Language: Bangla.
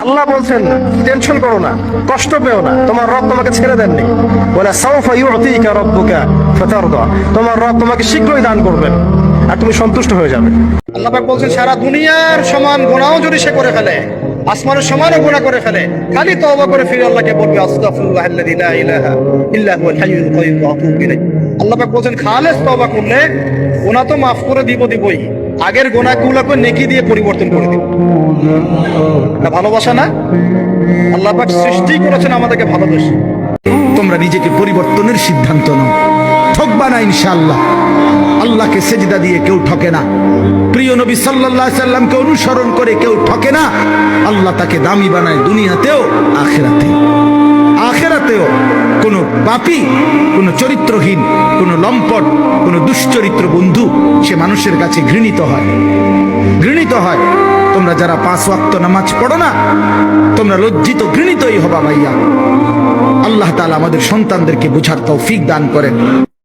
আল্লাহ বলছেন টেনশন করো না, কষ্ট পেও না, তোমার রব তোমাকে ছেড়ে দেননি। বলে সাউফা ইউতিকা রাব্বুকা ফাতারদা, তোমার রব তোমাকে শীঘ্রই দান করবেন আর তুমি সন্তুষ্ট হয়ে যাবে। আল্লাহ পাক বলছেন সারা দুনিয়ার সমান গুনাহও যদি সে করে ফেলে, আসমানের সমানও গুনাহ করে ফেলে, খালি তওবা করে ফিরে আল্লাহকে বলবে আস্তাগফিরুল্লাহাল্লাযী লা ইলাহা ইল্লা হুয়াল হাইয়ুল কাইয়্যুম ওয়া আতুবু ইলাইহি। আল্লাহ পাক বলছেন খালেস তওবা করলে গুনাহ তো মাফ করে দিবই, আগের গুনাহগুলোকে নেকি দিয়ে পরিবর্তন করে দিব। না ভালোবাসা না? আল্লাহ পাক সৃষ্টি করেছেন আমাদেরকে ভালোবাসে। তোমরা নিজেকে পরিবর্তনের সিদ্ধান্ত নাও, ঠকবা না ইনশাআল্লাহ। আল্লাহকে সেজদা দিয়ে কেউ ঠকে না, প্রিয় নবী সাল্লাল্লাহু আলাইহি সাল্লামকে অনুসরণ করে কেউ ঠকে না। আল্লাহ তাকে দামি বানায় দুনিয়াতেও আখিরাতেও। আখিরাতেও কোনো পাপী, কোনো চরিত্রহীন, কোনো লম্পট, কোনো দুশ্চরিত্র বন্ধু সে মানুষের কাছে ঘৃণিত হয়, ঘৃণিত হয়। তোমরা যারা 5 ওয়াক্ত নামাজ পড়ো না, তোমরা লজ্জিত ঘৃণিতই হবা ভাইয়া। আল্লাহ তাআলা আমাদের সন্তানদেরকে বুঝার তৌফিক দান করেন।